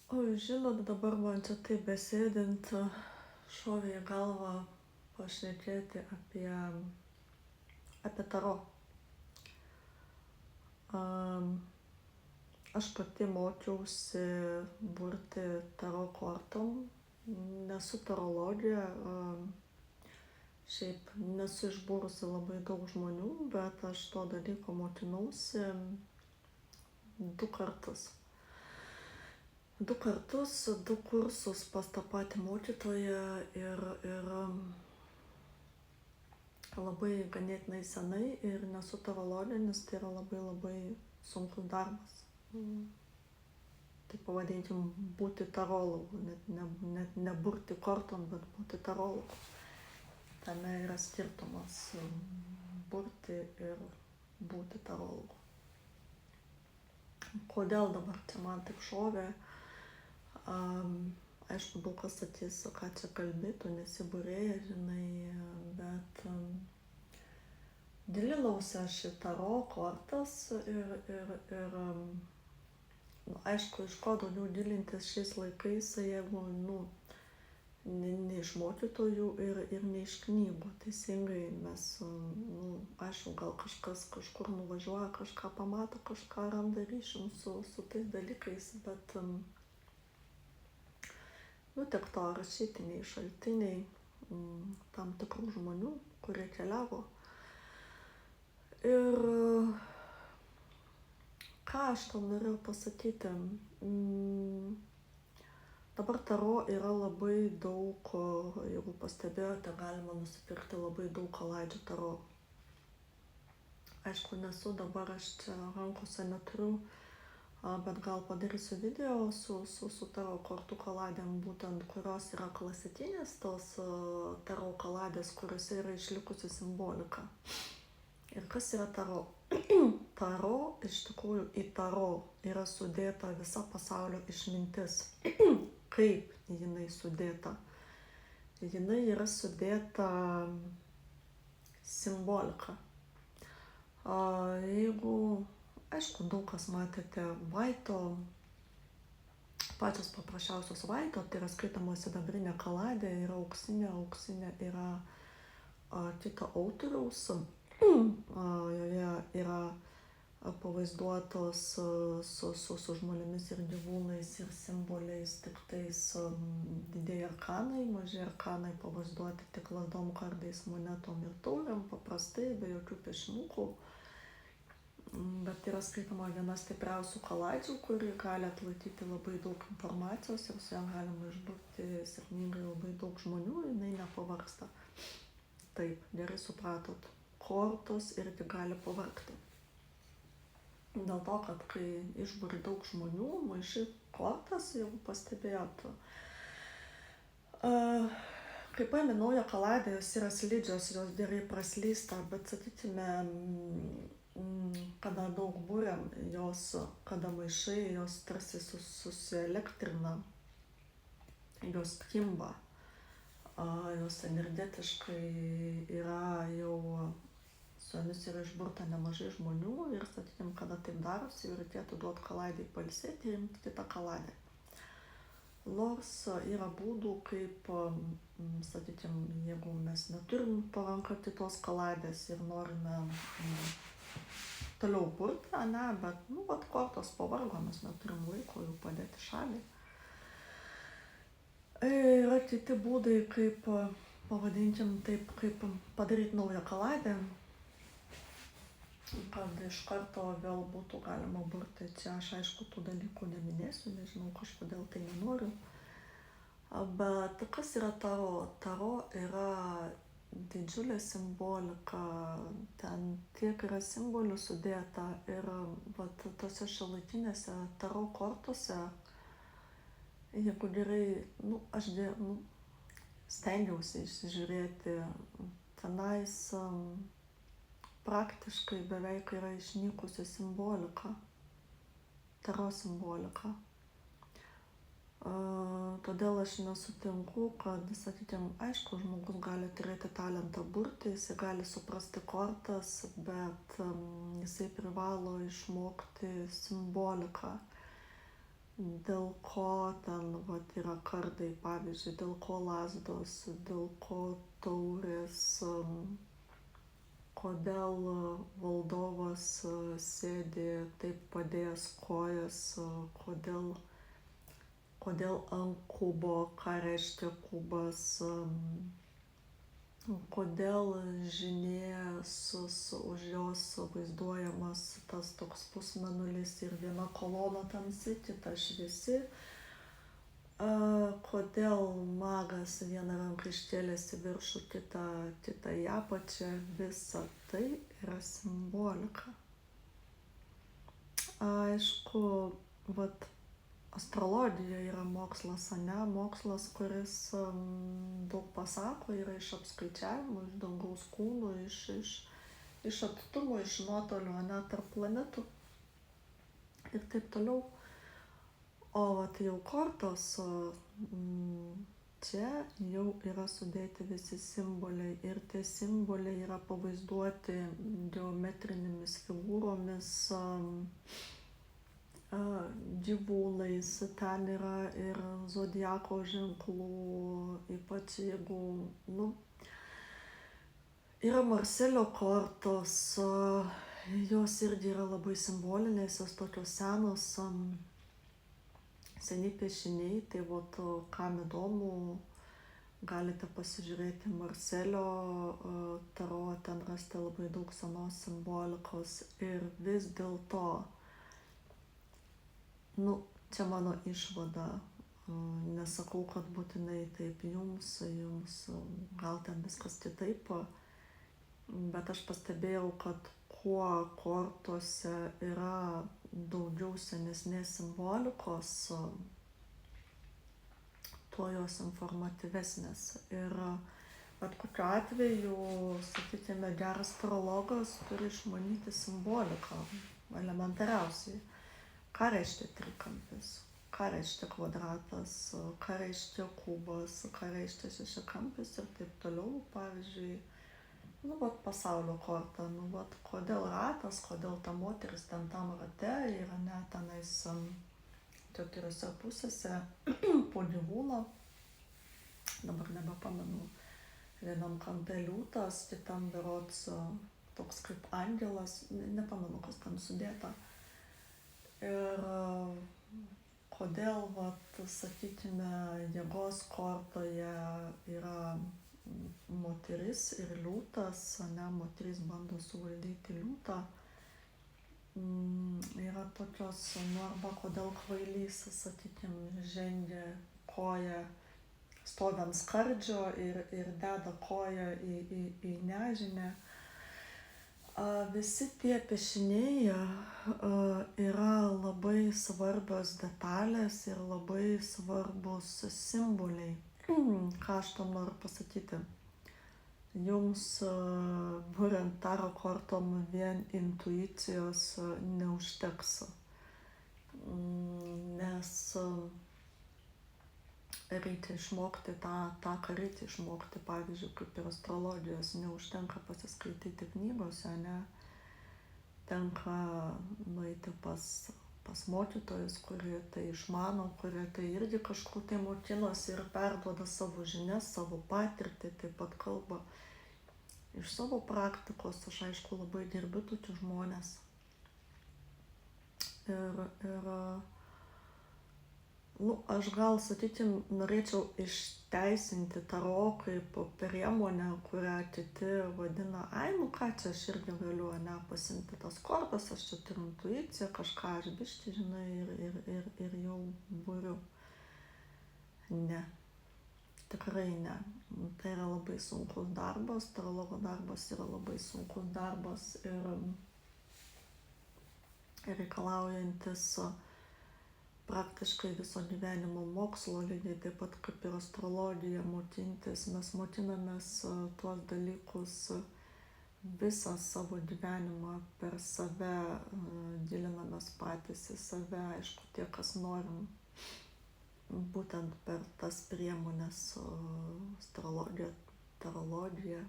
Oi, žinot, dabar man čia taip besėdint šovė į galvą pašnekėti apie taro. Aš pati mokiausi burti taro kortom, nesu tarologė, šiaip nesu išbūrusi labai daug žmonių, bet aš to dalyko mokinausi 2 kartus. 2 kursus pas tą patį mokytoją ir labai ganėtinai senai ir nesu tarologė, nes tai yra labai sunkus darbas. Tai pavadinkim būti tarologu, net ne burti kortom, bet būti tarologu. Tame yra skirtumas burti ir būti tarologu. Kodėl dabar čia man taip šovė? Aišku, daug kas sakys, ką čia kalbi, tu nesi būrėja, žinai, bet gilinausi aš į taro kortas ir aišku, iš ko daugiau gilintis šiais laikais, jeigu, ne iš mokytojų ir ne iš knygų. Teisingai mes, aišku, gal kažkas kažkur nuvažiuoja, kažką pamato, kažką randa ryšium su tais dalykais, bet tik to rašytiniai šaltiniai tam tikrų žmonių, kurie keliavo. Ir ką aš tam norėjau pasakyti? Dabar taro yra labai daug, jeigu pastebėjote, galima nusipirkti labai daug kalaidžių taro. Aišku, nesu dabar, aš čia rankose neturiu, bet gal padarysiu video su taro kortų kaladėm, būtent kurios yra klasikinės, tos taro kaladės, kuriuose yra išlikusi simbolika. Ir kas yra taro? Taro, iš tikrųjų, į taro yra sudėta visa pasaulio išmintis. Kaip jinai sudėta? Jinai yra sudėta simbolika. Jeigu, aišku, daug kas matėte vaito, pačios paprasčiausios vaito, tai yra skaitama sidabrinė kaladė, yra auksinė yra kito autoriaus, joje yra pavaizduotos su žmonėmis ir gyvūnais ir simboliais tiktais didieji arkanai, maži arkanai pavaizduoti tik lazdom, kardais, monetom ir taurėm, paprastai, be jokių piešinukų. Bet yra skaitoma viena stipriausių kalaidžių, kuri gali atlaikyti labai daug informacijos ir su ją galima išburti sėkmingai labai daug žmonių, jinai nepavargsta. Taip, gerai supratot, kortos irgi gali pavargti. Dėl to, kad kai išburi daug žmonių, maišai kortas, jeigu pastebėjot, kai paimi naują kaladę, jos yra slidžios, jos gerai praslysta, bet sakykime, kada daug būriam, jos, kada maišai, jos tarsi susielektrina, jos kimba, jos energetiškai yra jau, su jomis yra išburta nemažai žmonių ir, sakykime, kada taip darosi, jau reikėtų duoti kaladai pailsėti ir imti kitą kaladę. Nors yra būdų, kaip, sakykime, jeigu mes neturim po ranką kitos kaladės ir norime toliau burti, bet, kortos pavargo, mes neturim laiko jau padėti šalį. Yra kiti būdai, kaip, pavadinkim taip, kaip padaryti naują kaladę, kad iš karto vėl būtų galima burti. Čia aš, aišku, tų dalykų neminėsiu, nežinau, kažkodėl tai nenoriu. Bet kas yra taro? Taro yra didžiulė simbolika, ten tiek yra simbolių sudėta ir tose šiuolaikinėse taro kortose, jeigu gerai, aš stengiausi išsižiūrėti, tenais praktiškai beveik yra išnykusi simbolika, taro simbolika. Todėl aš nesutinku, kad, sakykime, aišku, žmogus gali turėti talentą burti, jisai gali suprasti kortas, bet jisai privalo išmokti simboliką. dėl ko ten vat yra kardai, pavyzdžiui, dėl ko lazdos, dėl ko taurės, kodėl valdovas sėdi taip padėjęs kojas, kodėl ant kubo, ką reiškia kubas, kodėl žinė už jos vaizduojamas tas toks pusmėnulis ir viena kolona tamsi, kita šviesi, kodėl magas vieną ranką iškėlęs į viršų, kitą į apačią, visa tai yra simbolika. Aišku, vat astrologija yra mokslas, mokslas, kuris daug pasako, yra iš apskaičiavimų, iš dangaus kūnų, iš atstumo, iš nuotolio, tarp planetų ir taip toliau. O vat jau kortos, čia jau yra sudėti visi simboliai ir tie simboliai yra pavaizduoti geometrinėmis figūromis, gyvūnais, ten yra ir zodiako ženklų, ypač jeigu, yra Marselio kortos, jos irgi yra labai simbolinės, jos tokios senos, seni piešiniai, tai vat, kam įdomu, galite pasižiūrėti Marselio taro, ten rasite labai daug senos simbolikos ir vis dėlto, čia mano išvada, nesakau, kad būtinai taip jums gal ten viskas kitaip, bet aš pastebėjau, kad kuo kortose yra daugiau senesnės simbolikos, tuo jos informatyvesnės. Ir bet kokiu atveju, sakykime, geras astrologas turi išmanyti simboliką, elementariausiai. Ką reiškia trikampis, ką reiškia kvadratas, ką reiškia kubas, ką reiškia šešiakampis ir taip toliau. Pavyzdžiui, pasaulio korta, kodėl ratas, kodėl ta moteris ten tam rate yra net tenais keturiose pusėse po gyvūno, dabar nebepamenu, vienam kampe liūtas, kitam berods toks kaip angelas, nepamenu, kas ten sudėta. Ir kodėl, sakykime, jėgos kortoje yra moteris ir liūtas, moteris bando suvaldyti liūtą, yra tokios, arba kodėl kvailys, sakykime, žengia koją, stovi ant skardžio ir deda koją į nežinę. Visi tie piešiniai yra labai svarbios detalės ir labai svarbus simboliai. Ką aš tam noriu pasakyti? Jums buriant taro kortom vien intuicijos neužteks, nes reikia išmokti tą, ką reikia išmokti, pavyzdžiui, kaip ir astrologijos, neužtenka pasiskaityti knygose, tenka nueiti pas mokytojus, kurie tai išmano, kurie tai irgi kažkur tai mokinosi ir perduoda savo žinias, savo patirtį, taip pat kalba iš savo praktikos. Aš aišku labai gerbiu tokius žmones. Ir aš gal, sakykime, norėčiau išteisinti taro kaip priemonę, kurią kiti vadina, ką čia aš irgi galiu, pasiimti tas kortas, aš čia turiu intuiciją, kažką aš biškį žinai ir jau buriu. Ne, tikrai ne. Tai yra labai sunkus darbas, astrologo darbas yra labai sunkus darbas ir reikalaujantis praktiškai viso gyvenimo mokslo, lygiai taip pat kaip ir astrologija, mokintis. Mes mokinamės tuos dalykus visą savo gyvenimą per save, gilinamės patys į save, aišku, tie, kas norim, būtent per tas priemonės, astrologiją, tarologiją,